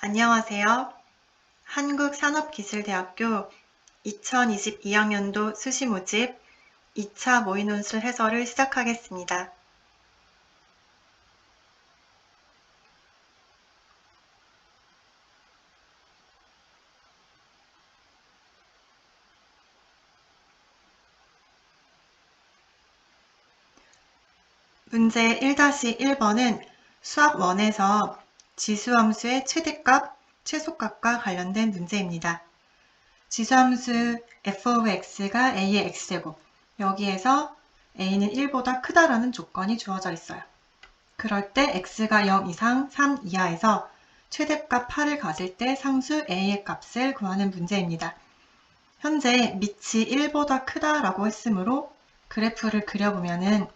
안녕하세요. 한국산업기술대학교 2022학년도 수시 모집 2차 모의논술 해설을 시작하겠습니다. 문제 1-1번은 수학 1에서 지수함수의 최대값, 최소값과 관련된 문제입니다. 지수함수 f of x가 a의 x제곱, 여기에서 a는 1보다 크다라는 조건이 주어져 있어요. 그럴 때 x가 0 이상 3 이하에서 최대값 8을 가질 때 상수 a의 값을 구하는 문제입니다. 현재 밑이 1보다 크다라고 했으므로 그래프를 그려보면은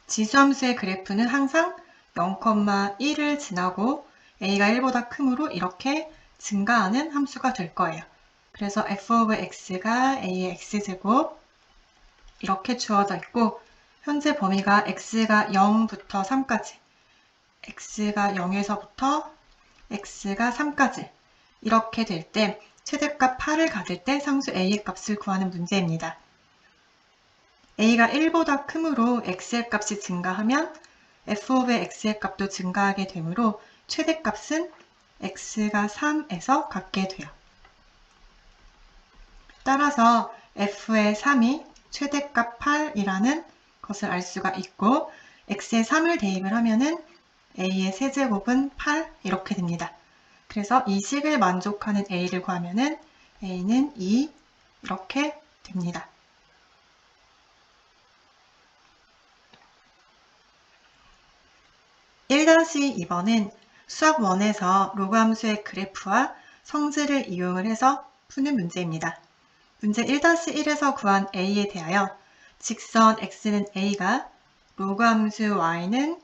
지수함수의 그래프는 항상 0,1을 지나고 a가 1보다 크므로 이렇게 증가하는 함수가 될 거예요. 그래서 f of x가 a의 x제곱 이렇게 주어져 있고 현재 범위가 x가 0부터 3까지 x가 0에서부터 x가 3까지 이렇게 될 때 최대값 8을 가질 때 상수 a의 값을 구하는 문제입니다. a가 1보다 크므로 x의 값이 증가하면 f of x의 값도 증가하게 되므로 최대값은 x가 3에서 같게 돼요. 따라서 f의 3이 최대값 8이라는 것을 알 수가 있고 x의 3을 대입을 하면은 a의 세제곱은 8 이렇게 됩니다. 그래서 이 식을 만족하는 a를 구하면은 a는 2 이렇게 됩니다. (1-2번은) 수학 1에서 로그 함수의 그래프와 성질을 이용을 해서 푸는 문제입니다. 문제 1-1에서 구한 a에 대하여 직선 x는 a가 로그 함수 y는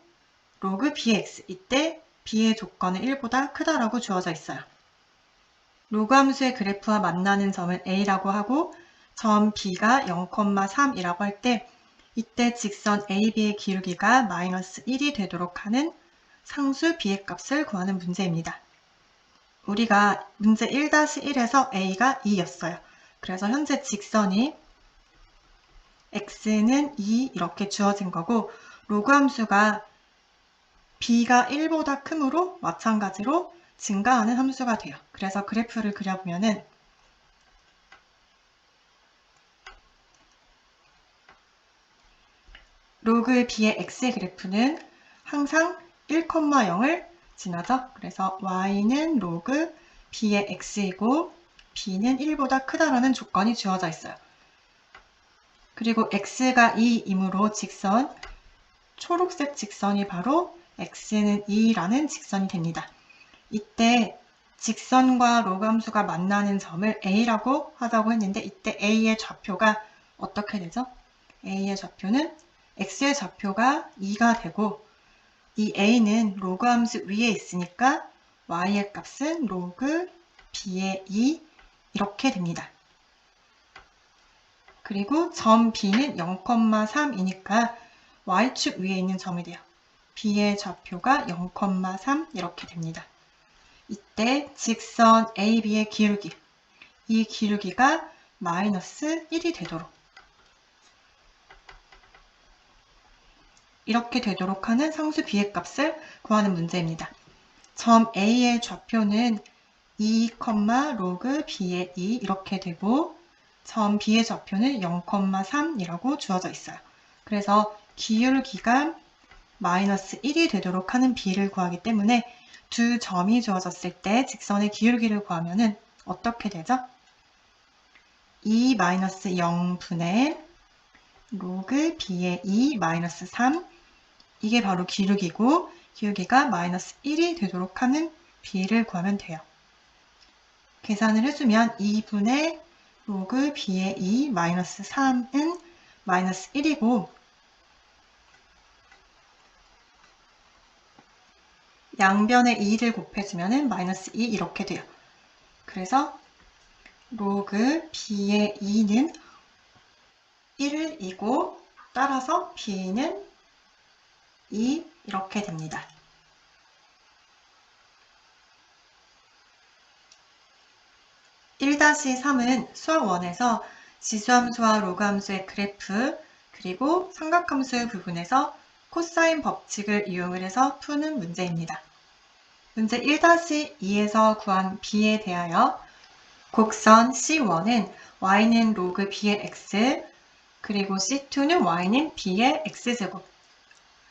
로그 bx, 이때 b의 조건은 1보다 크다라고 주어져 있어요. 로그 함수의 그래프와 만나는 점을 a라고 하고 점 b가 0,3이라고 할 때 이때 직선 AB의 기울기가 마이너스 1이 되도록 하는 상수 B의 값을 구하는 문제입니다. 우리가 문제 1-1에서 A가 2였어요. 그래서 현재 직선이 X는 2 이렇게 주어진 거고 로그 함수가 B가 1보다 크므로 마찬가지로 증가하는 함수가 돼요. 그래서 그래프를 그려보면은 로그 b의 x의 그래프는 항상 1,0을 지나죠. 그래서 y는 로그 b의 x이고 b는 1보다 크다라는 조건이 주어져 있어요. 그리고 x가 2이므로 직선, 초록색 직선이 바로 x는 2라는 직선이 됩니다. 이때 직선과 로그 함수가 만나는 점을 a라고 하자고 했는데 이때 a의 좌표가 어떻게 되죠? a의 좌표는 x의 좌표가 2가 되고 이 a는 로그 함수 위에 있으니까 y의 값은 로그 b의 2 이렇게 됩니다. 그리고 점 b는 0,3이니까 y축 위에 있는 점이 돼요. b의 좌표가 0,3 이렇게 됩니다. 이때 직선 AB의 기울기, 이 기울기가 마이너스 1이 되도록 이렇게 되도록 하는 상수 B의 값을 구하는 문제입니다. 점 A의 좌표는 2, 로그 B의 2 이렇게 되고 점 B의 좌표는 0,3이라고 주어져 있어요. 그래서 기울기가 마이너스 1이 되도록 하는 B를 구하기 때문에 두 점이 주어졌을 때 직선의 기울기를 구하면 어떻게 되죠? 2 마이너스 0분의 로그 B의 2 마이너스 3 이게 바로 기울기고 기울기가 마이너스 1이 되도록 하는 B를 구하면 돼요. 계산을 해주면 2분의 로그 B의 2 마이너스 3은 마이너스 1이고 양변에 2를 곱해주면 마이너스 2 이렇게 돼요. 그래서 로그 B의 2는 1이고 따라서 B는 2 이렇게 됩니다. 1-3은 수학 1에서 지수함수와 로그함수의 그래프, 그리고 삼각함수의 부분에서 코사인 법칙을 이용을 해서 푸는 문제입니다. 문제 1-2에서 구한 b에 대하여 곡선 C1은 y는 로그 b의 x, 그리고 C2는 y는 b의 x제곱.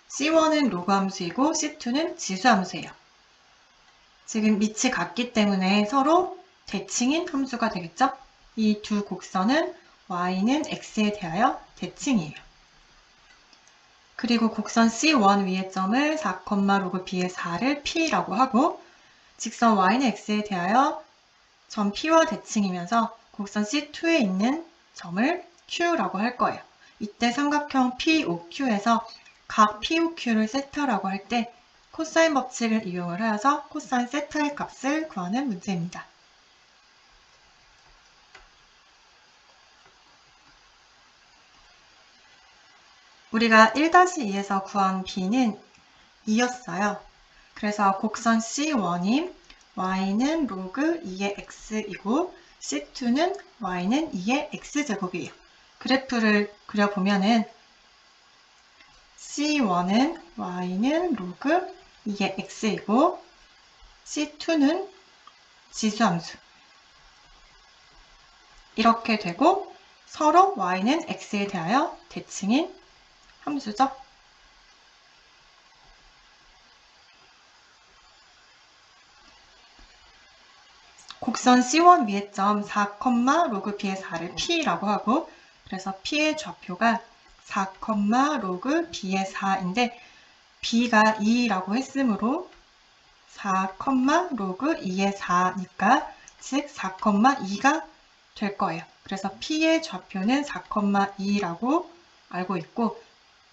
C1은 로그 함수이고 C2는 지수함수예요. 지금 밑이 같기 때문에 서로 대칭인 함수가 되겠죠? 이 두 곡선은 y는 x에 대하여 대칭이에요. 그리고 곡선 C1 위의 점을 4, 로그 b의 4를 p라고 하고, 직선 y는 x에 대하여 점 p와 대칭이면서 곡선 C2에 있는 점을 q라고 할 거예요. 이때 삼각형 POQ에서 각 POQ를 세타라고 할 때 코사인 법칙을 이용을 하여서 코사인 세타의 값을 구하는 문제입니다. 우리가 1-2에서 구한 b는 2였어요. 그래서 곡선 C1이 y는 로그 2의 x이고 C2는 y는 2의 x제곱이에요. 그래프를 그려보면은 C1은 y는 로그 2의 x이고 C2는 지수함수. 이렇게 되고 서로 y는 x에 대하여 대칭인 함수죠. 곡선 C1 위의 점 4, 로그 b의 4를 p라고 하고, 그래서 p의 좌표가 4, 로그 b의 4인데 b가 2라고 했으므로 4, 로그 2의 4니까 즉 4, 2가 될 거예요. 그래서 p의 좌표는 4, 2라고 알고 있고,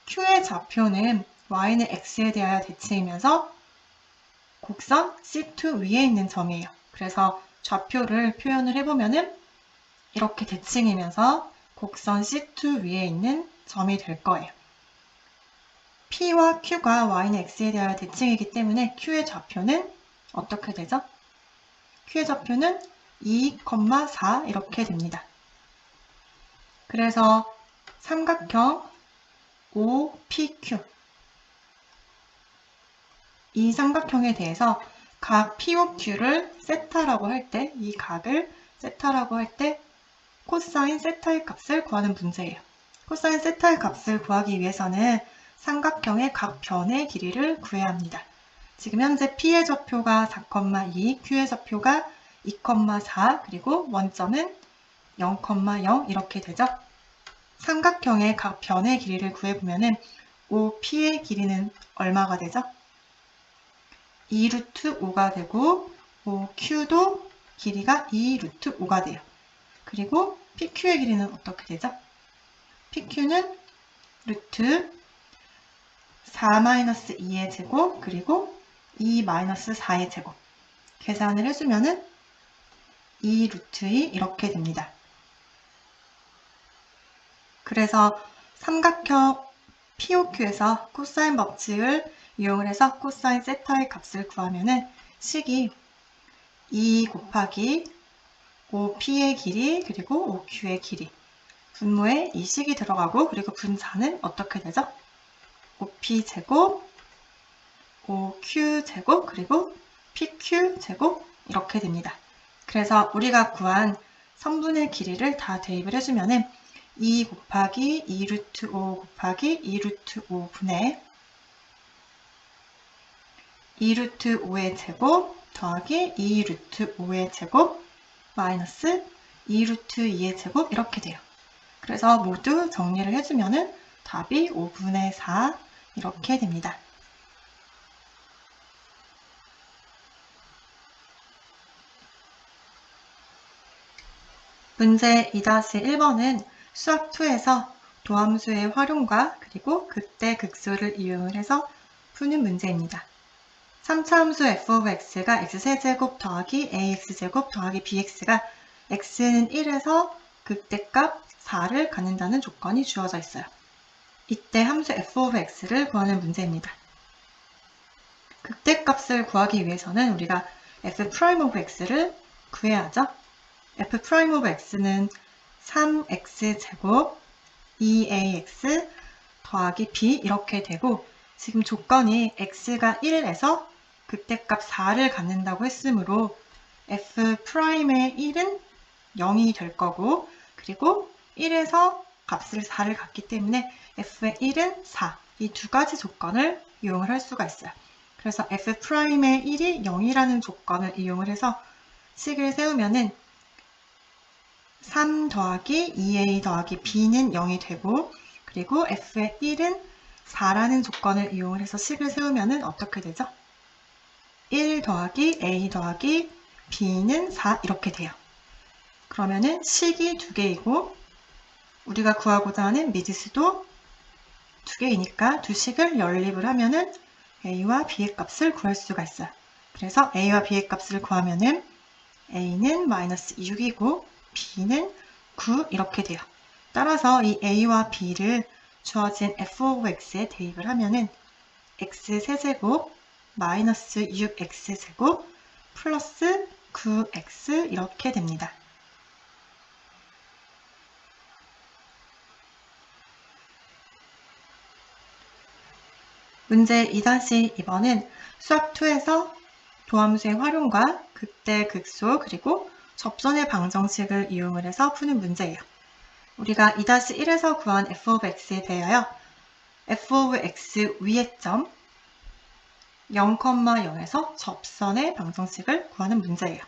q의 좌표는 y는 x에 대하여 대칭이면서 곡선 C2 위에 있는 점이에요. 그래서 좌표를 표현을 해보면은 이렇게 대칭이면서 곡선 C2 위에 있는 점이 될 거예요. P와 Q가 y는 x에 대하여 대칭이기 때문에 Q의 좌표는 어떻게 되죠? Q의 좌표는 2, 4 이렇게 됩니다. 그래서 삼각형 OPQ, 이 삼각형에 대해서 각 POQ를 세타라고 할 때, 이 각을 세타라고 할 때 코사인 세타의 값을 구하는 문제예요. 코사인 세타의 값을 구하기 위해서는 삼각형의 각 변의 길이를 구해야 합니다. 지금 현재 P의 좌표가 4,2, Q의 좌표가 2,4, 그리고 원점은 0,0 이렇게 되죠. 삼각형의 각 변의 길이를 구해보면 OP의 길이는 얼마가 되죠? 2루트 5가 되고 OQ도 길이가 2루트 5가 돼요. 그리고 PQ의 길이는 어떻게 되죠? PQ는 루트 4-2의 제곱 그리고 2-4의 제곱 계산을 해주면은 2루트2 이렇게 됩니다. 그래서 삼각형 POQ에서 코사인 법칙을 이용을 해서 코사인 세타의 값을 구하면은 식이 2 곱하기 OP의 길이 그리고 OQ의 길이, 분모에 이 식이 들어가고, 그리고 분자는 어떻게 되죠? OP 제곱, OQ 제곱, 그리고 PQ 제곱 이렇게 됩니다. 그래서 우리가 구한 선분의 길이를 다 대입을 해주면은 2 곱하기 2루트 5 곱하기 2루트 5분의 2루트 5의 제곱 더하기 2루트 5의 제곱 마이너스 2루트 2의 제곱 이렇게 돼요. 그래서 모두 정리를 해주면은 답이 5분의 4 이렇게 됩니다. 문제 2-1번은 수학2에서 도함수의 활용과 그리고 극대 극소를 이용을 해서 푸는 문제입니다. 3차 함수 f of x가 x세제곱 더하기 ax제곱 더하기 bx가 x는 1에서 극대값 4를 갖는다는 조건이 주어져 있어요. 이때 함수 f of x를 구하는 문제입니다. 극대값을 구하기 위해서는 우리가 f' of x를 구해야 하죠. f' 오브 x는 3x제곱 2ax 더하기 b 이렇게 되고, 지금 조건이 x가 1에서 극대값 4를 갖는다고 했으므로 f'의 1은 0이 될 거고, 그리고 1에서 값을 4를 갖기 때문에 f의 1은 4. 이 두 가지 조건을 이용을 할 수가 있어요. 그래서 f'의 1이 0이라는 조건을 이용을 해서 식을 세우면은 3 더하기 2a 더하기 b는 0이 되고, 그리고 f의 1은 4라는 조건을 이용을 해서 식을 세우면은 어떻게 되죠? 1 더하기 a 더하기 b는 4 이렇게 돼요. 그러면은 식이 두 개이고 우리가 구하고자 하는 미지수도 두 개이니까 두 식을 연립을 하면은 a와 b의 값을 구할 수가 있어요. 그래서 a와 b의 값을 구하면은 a는 마이너스 6이고 b는 9 이렇게 돼요. 따라서 이 a와 b를 주어진 f 오브 x에 대입을 하면은 x 세제곱 마이너스 6x제곱 플러스 9x 이렇게 됩니다. 문제 2-2번은 수학2에서 도함수의 활용과 극대, 극소, 그리고 접선의 방정식을 이용을 해서 푸는 문제예요. 우리가 2-1에서 구한 f 오브 x에 대하여 f 오브 x 위의 점 0,0에서 접선의 방정식을 구하는 문제예요.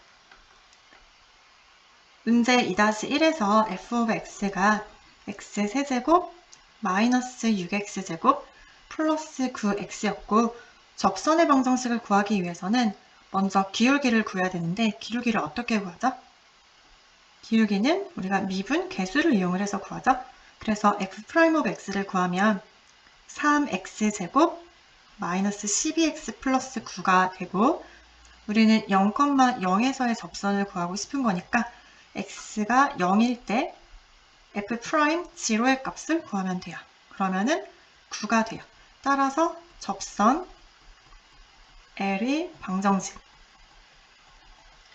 문제 2-1에서 f 오브 x가 x 세제곱 마이너스 6x제곱 플러스 9x였고, 접선의 방정식을 구하기 위해서는 먼저 기울기를 구해야 되는데, 기울기를 어떻게 구하죠? 기울기는 우리가 미분 개수를 이용을 해서 구하죠. 그래서 f' 오브 x를 구하면 3x제곱 마이너스 12x 플러스 9가 되고, 우리는 0,0에서의 접선을 구하고 싶은 거니까 x가 0일 때 f' 0의 값을 구하면 돼요. 그러면은 9가 돼요. 따라서 접선 L의 방정식,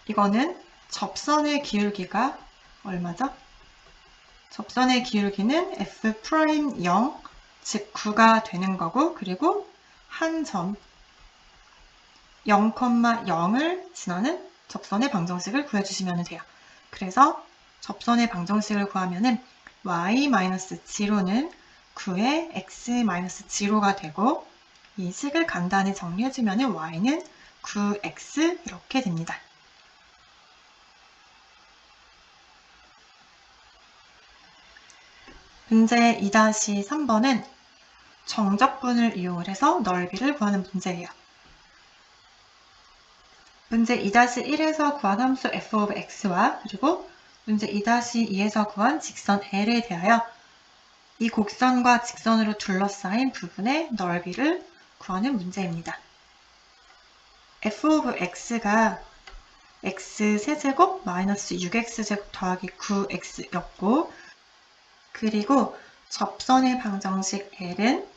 이거는 접선의 기울기가 얼마죠? 접선의 기울기는 f'0, 즉 9가 되는 거고, 그리고 한 점 0,0을 지나는 접선의 방정식을 구해주시면 돼요. 그래서 접선의 방정식을 구하면은 y-0는 9의 x-0가 되고, 이 식을 간단히 정리해주면 y는 9x 이렇게 됩니다. 문제 2-3번은 정적분을 이용을 해서 넓이를 구하는 문제예요. 문제 2-1에서 구한 함수 f 오브 x와 그리고 문제 2-2에서 구한 직선 L에 대하여 이 곡선과 직선으로 둘러싸인 부분의 넓이를 구하는 문제입니다. f 오브 x가 x 세제곱 마이너스 6x제곱 더하기 9x였고, 그리고 접선의 방정식 L은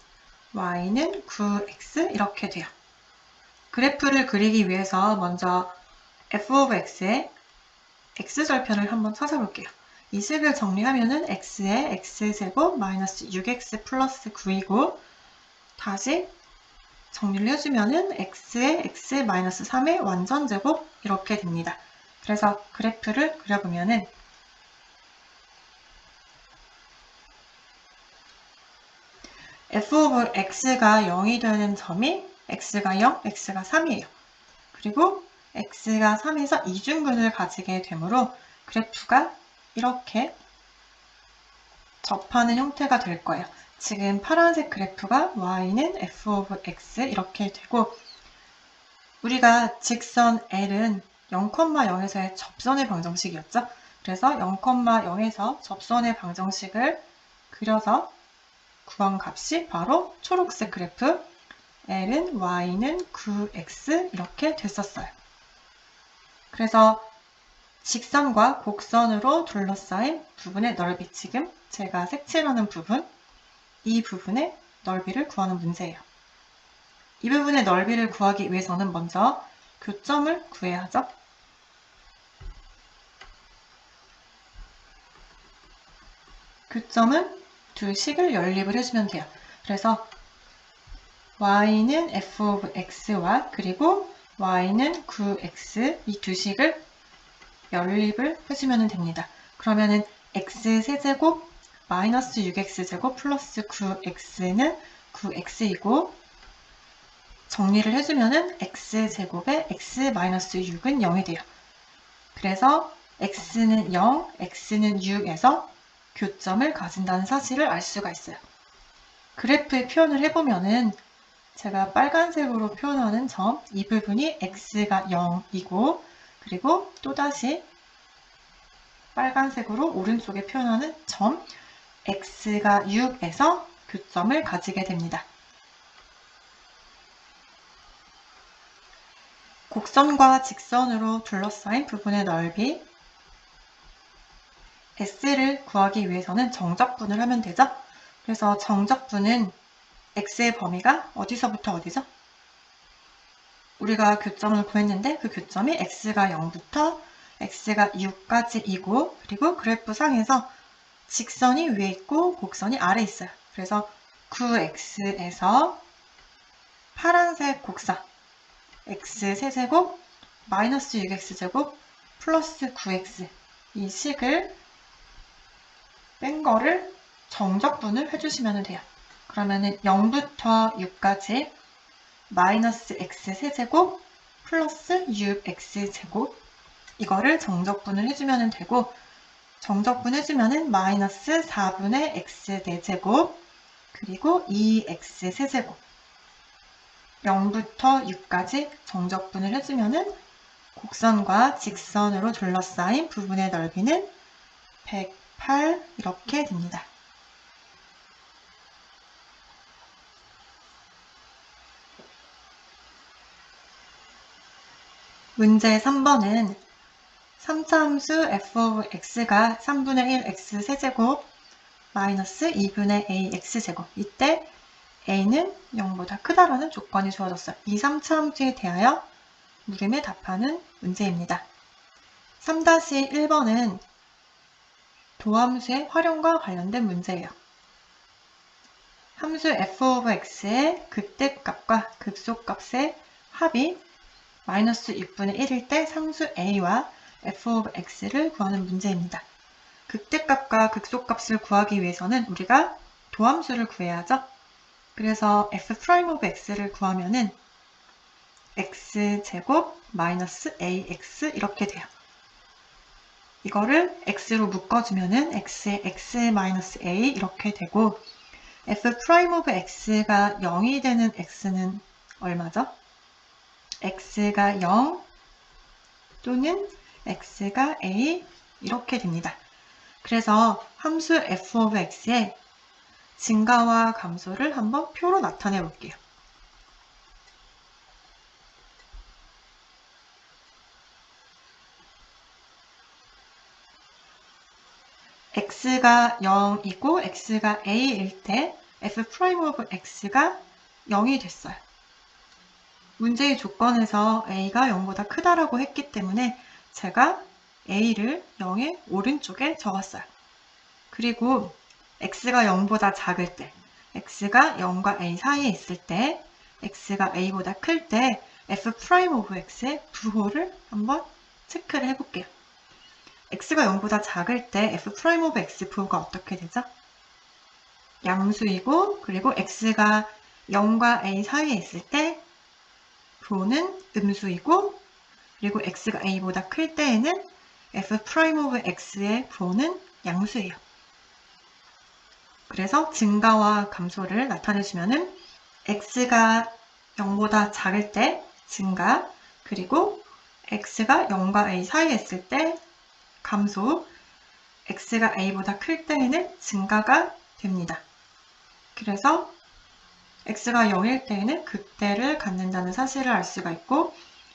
y는 9x 이렇게 돼요. 그래프를 그리기 위해서 먼저 f 오브 x의 x절편을 한번 찾아볼게요. 이 식을 정리하면은 x의 x제곱 마이너스 6x 플러스 9이고, 다시 정리를 해주면은 x의 x 마이너스 3의 완전제곱 이렇게 됩니다. 그래서 그래프를 그려보면은 f 오브 x가 0이 되는 점이 x가 0, x가 3이에요. 그리고 x가 3에서 이중근을 가지게 되므로 그래프가 이렇게 접하는 형태가 될 거예요. 지금 파란색 그래프가 y는 f 오브 x 이렇게 되고, 우리가 직선 L은 0,0에서의 접선의 방정식이었죠. 그래서 0,0에서 접선의 방정식을 그려서 구한 값이 바로 초록색 그래프 L은 y는 9x 이렇게 됐었어요. 그래서 직선과 곡선으로 둘러싸인 부분의 넓이, 지금 제가 색칠하는 부분, 이 부분의 넓이를 구하는 문제예요. 이 부분의 넓이를 구하기 위해서는 먼저 교점을 구해야 하죠. 교점은 두 식을 연립을 해주면 돼요. 그래서 y는 f of x와 그리고 y는 9x 이 두 식을 연립을 해주면 됩니다. 그러면은 x세제곱 마이너스 6x제곱 플러스 9x는 9x이고 정리를 해주면은 x제곱에 x 마이너스 6은 0이 돼요. 그래서 x는 0, x는 6에서 교점을 가진다는 사실을 알 수가 있어요. 그래프에 표현을 해보면은 제가 빨간색으로 표현하는 점, 이 부분이 x가 0이고 그리고 또다시 빨간색으로 오른쪽에 표현하는 점, x가 6에서 교점을 가지게 됩니다. 곡선과 직선으로 둘러싸인 부분의 넓이 S를 구하기 위해서는 정적분을 하면 되죠. 그래서 정적분은 X의 범위가 어디서부터 어디죠? 우리가 교점을 구했는데 그 교점이 X가 0부터 X가 6까지이고 그리고 그래프 상에서 직선이 위에 있고 곡선이 아래에 있어요. 그래서 9X에서 파란색 곡선 X세제곱 마이너스 6X제곱 플러스 9X 이 식을 뺀 거를 정적분을 해주시면 돼요. 그러면은 0부터 6까지 마이너스 x세제곱 플러스 6x제곱 이거를 정적분을 해주면 되고 정적분 해주면은 마이너스 4분의 x 4제곱 그리고 2x세제곱 0부터 6까지 정적분을 해주면은 곡선과 직선으로 둘러싸인 부분의 넓이는 108 이렇게 됩니다. 문제 3번은 3차 함수 f of x가 3분의 1 x 세제곱 마이너스 2분의 a x제곱 이때 a는 0보다 크다라는 조건이 주어졌어요. 이 3차 함수에 대하여 물음에 답하는 문제입니다. 3-1번은 도함수의 활용과 관련된 문제예요. 함수 f of x의 극대값과 극소값의 합이 마이너스 6분의 1일 때 상수 a와 f of x를 구하는 문제입니다. 극대값과 극소값을 구하기 위해서는 우리가 도함수를 구해야죠. 그래서 f' of x를 구하면은 x제곱 마이너스 ax 이렇게 돼요. 이거를 x로 묶어주면은 x에 x 마이너스 a 이렇게 되고 f' of x가 0이 되는 x는 얼마죠? x가 0 또는 x가 a 이렇게 됩니다. 그래서 함수 f of x의 증가와 감소를 한번 표로 나타내 볼게요. x가 0이고 x가 a일 때 f' of x가 0이 됐어요. 문제의 조건에서 a가 0보다 크다라고 했기 때문에 제가 a를 0의 오른쪽에 적었어요. 그리고 x가 0보다 작을 때, x가 0과 a 사이에 있을 때, x가 a보다 클 때 f' of x의 부호를 한번 체크를 해볼게요. x가 0보다 작을 때 f' of x 부호가 어떻게 되죠? 양수이고 그리고 x가 0과 a 사이에 있을 때 부호는 음수이고 그리고 x가 a보다 클 때에는 f' of x의 부호는 양수예요. 그래서 증가와 감소를 나타내주면은 x가 0보다 작을 때 증가 그리고 x가 0과 a 사이에 있을 때 감소 x가 a보다 클 때에는 증가가 됩니다. 그래서 x가 0일 때에는 극대를 갖는다는 사실을 알 수가 있고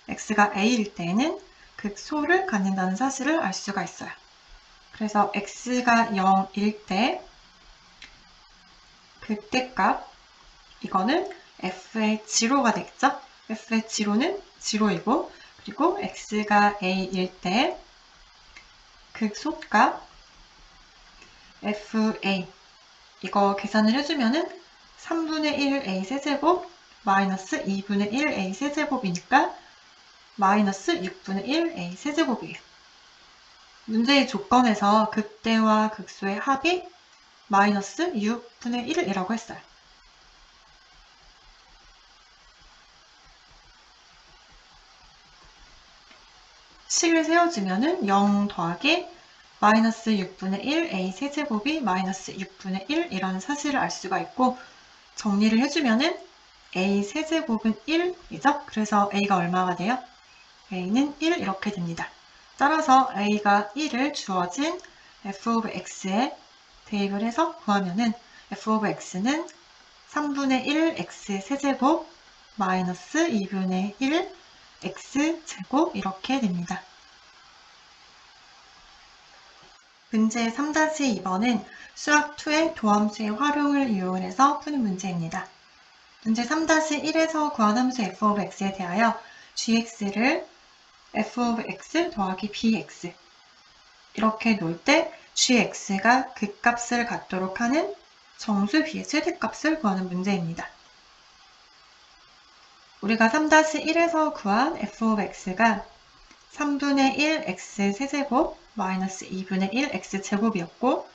x가 a일 때에는 극소를 갖는다는 사실을 알 수가 있어요. 그래서 x가 0일 때 극대값 이거는 f의 제로가 되겠죠? f의 제로는 제로이고 그리고 x가 a일 때 극소값 FA 이거 계산을 해주면은 3분의 1 A 세제곱 마이너스 2분의 1 A 세제곱이니까 마이너스 6분의 1 A 세제곱이에요. 문제의 조건에서 극대와 극소의 합이 마이너스 6분의 1이라고 했어요. 식을 세워주면은 0 더하기 마이너스 6분의 1 A 세제곱이 마이너스 6분의 1이라는 사실을 알 수가 있고, 정리를 해주면은 A 세제곱은 1이죠? 그래서 A가 얼마가 돼요? A는 1 이렇게 됩니다. 따라서 A가 1을 주어진 f of x에 대입을 해서 구하면은 f of x는 3분의 1 x 세제곱 마이너스 2분의 1 x 제곱 이렇게 됩니다. 문제 3-2번은 수학2의 도함수의 활용을 이용해서 푸는 문제입니다. 문제 3-1에서 구한 함수 f of x에 대하여 gx를 f of x 더하기 bx 이렇게 놓을 때 gx가 극값을 갖도록 하는 정수 b의 최대값을 구하는 문제입니다. 우리가 3-1에서 구한 f of x가 3분의 1 x 세제곱 마이너스 2분의 1 x 제곱이었고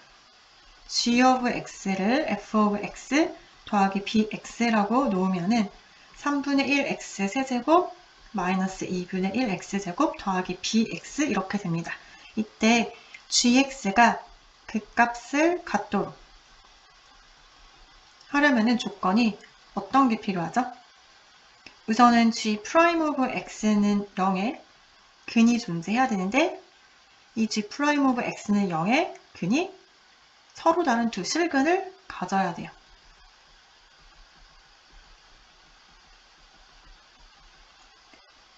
g of x를 f of x 더하기 bx라고 놓으면은 3분의 1 x 세제곱 마이너스 2분의 1 x제곱 더하기 bx 이렇게 됩니다. 이때 gx가 극값을 갖도록 하려면은 조건이 어떤 게 필요하죠? 우선은 g' of x는 0에 근이 존재해야 되는데 이 g' of x는 0에 근이 서로 다른 두 실근을 가져야 돼요.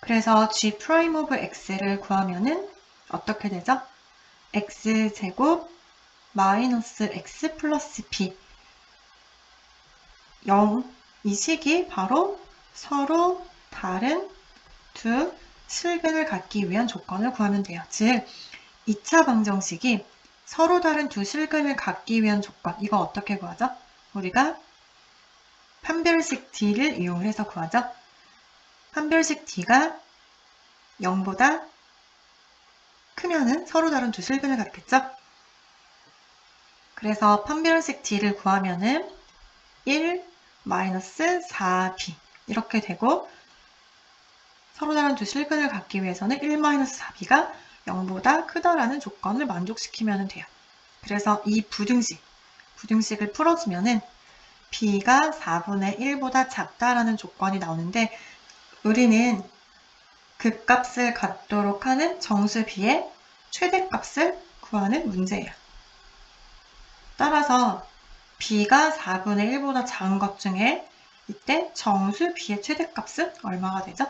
그래서 g' of x를 구하면은 어떻게 되죠? x제곱 마이너스 x 플러스 b 0 이 식이 바로 서로 다른 두 실근을 갖기 위한 조건을 구하면 돼요. 즉 2차 방정식이 서로 다른 두 실근을 갖기 위한 조건 이거 어떻게 구하죠? 우리가 판별식 d를 이용해서 구하죠. 판별식 d가 0보다 크면은 서로 다른 두 실근을 갖겠죠? 그래서 판별식 d를 구하면은 1 마이너스 4b 이렇게 되고 서로 다른 두 실근을 갖기 위해서는 1 마이너스 4b가 0보다 크다라는 조건을 만족시키면 돼요. 그래서 이 부등식을 풀어주면은 b가 4분의 1보다 작다라는 조건이 나오는데 우리는 극값을 갖도록 하는 정수 b의 최대값을 구하는 문제예요. 따라서 b가 4분의 1보다 작은 것 중에 이때 정수 b의 최대값은 얼마가 되죠?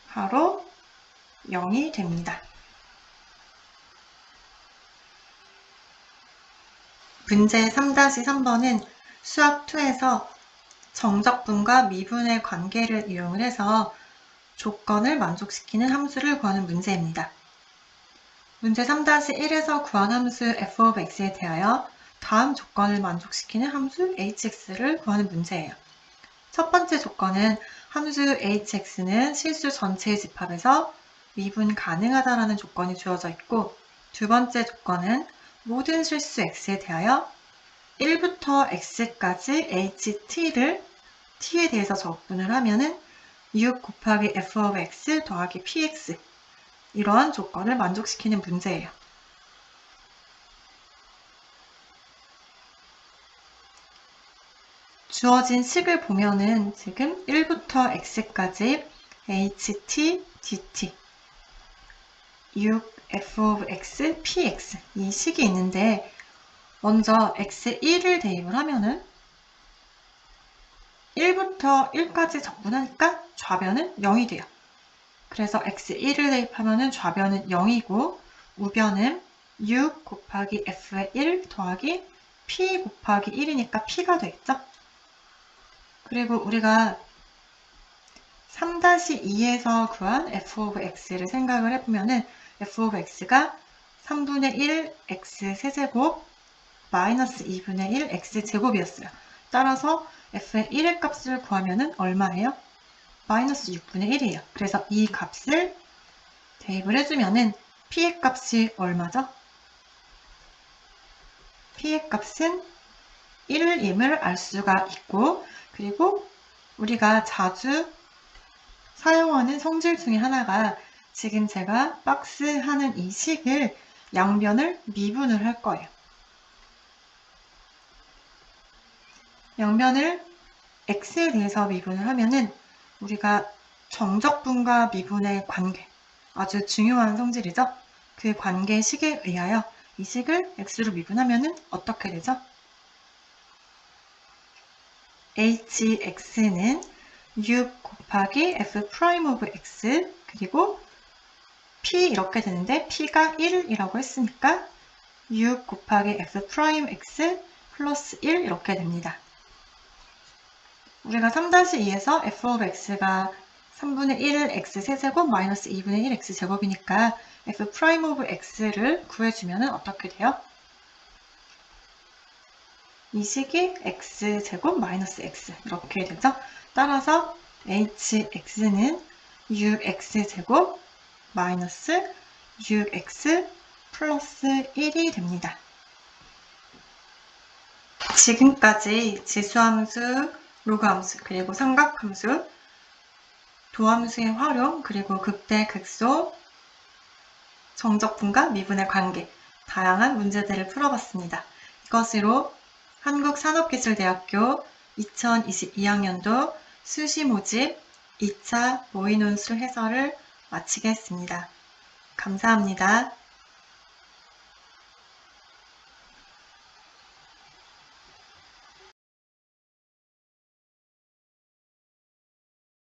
바로 0이 됩니다. 문제 3-3번은 수학2에서 정적분과 미분의 관계를 이용을 해서 조건을 만족시키는 함수를 구하는 문제입니다. 문제 3-1에서 구한 함수 f of x에 대하여 다음 조건을 만족시키는 함수 hx를 구하는 문제예요. 첫 번째 조건은 함수 hx는 실수 전체의 집합에서 미분 가능하다라는 조건이 주어져 있고 두 번째 조건은 모든 실수 x에 대하여 1부터 x까지 ht를 t에 대해서 적분을 하면은 6 곱하기 f of x 더하기 px 이러한 조건을 만족시키는 문제예요. 주어진 식을 보면은 지금 1부터 x까지 ht, dt 6 f of x, px 이 식이 있는데 먼저 x1을 대입을 하면은 1부터 1까지 적분하니까 좌변은 0이 돼요. 그래서 x1을 대입하면은 좌변은 0이고 우변은 6 곱하기 f의 1 더하기 p 곱하기 1이니까 p가 되겠죠? 그리고 우리가 3-2에서 구한 f of x를 생각을 해보면은 f of x가 3분의 1 x 세제곱 마이너스 2분의 1 x 제곱이었어요. 따라서 f의 1의 값을 구하면은 얼마예요? 마이너스 6분의 1이에요. 그래서 이 값을 대입을 해주면은 p의 값이 얼마죠? p의 값은 1임을 알 수가 있고, 그리고 우리가 자주 사용하는 성질 중에 하나가 지금 제가 박스 하는 이 식을 양변을 미분을 할 거예요. 양변을 x에 대해서 미분을 하면은 우리가 정적분과 미분의 관계, 아주 중요한 성질이죠. 그 관계식에 의하여 이 식을 x로 미분하면은 어떻게 되죠? hx는 6 곱하기 f 프라임 오브 x 그리고 p 이렇게 되는데 p가 1이라고 했으니까 6 곱하기 f 프라임 x 플러스 1 이렇게 됩니다. 우리가 3-2에서 f of x가 3분의 1 x 세제곱 마이너스 2분의 1 x 제곱이니까 f 프라임 오브 x를 구해주면 어떻게 돼요? 이 식이 x 제곱 마이너스 x 이렇게 되죠. 따라서 hx는 6x 제곱 마이너스 6x 플러스 1이 됩니다. 지금까지 지수함수, 로그함수, 그리고 삼각함수, 도함수의 활용, 그리고 극대, 극소, 정적분과 미분의 관계, 다양한 문제들을 풀어봤습니다. 이것으로 한국산업기술대학교 2022학년도 수시 모집 2차 모의논술 해설을 마치겠습니다. 감사합니다.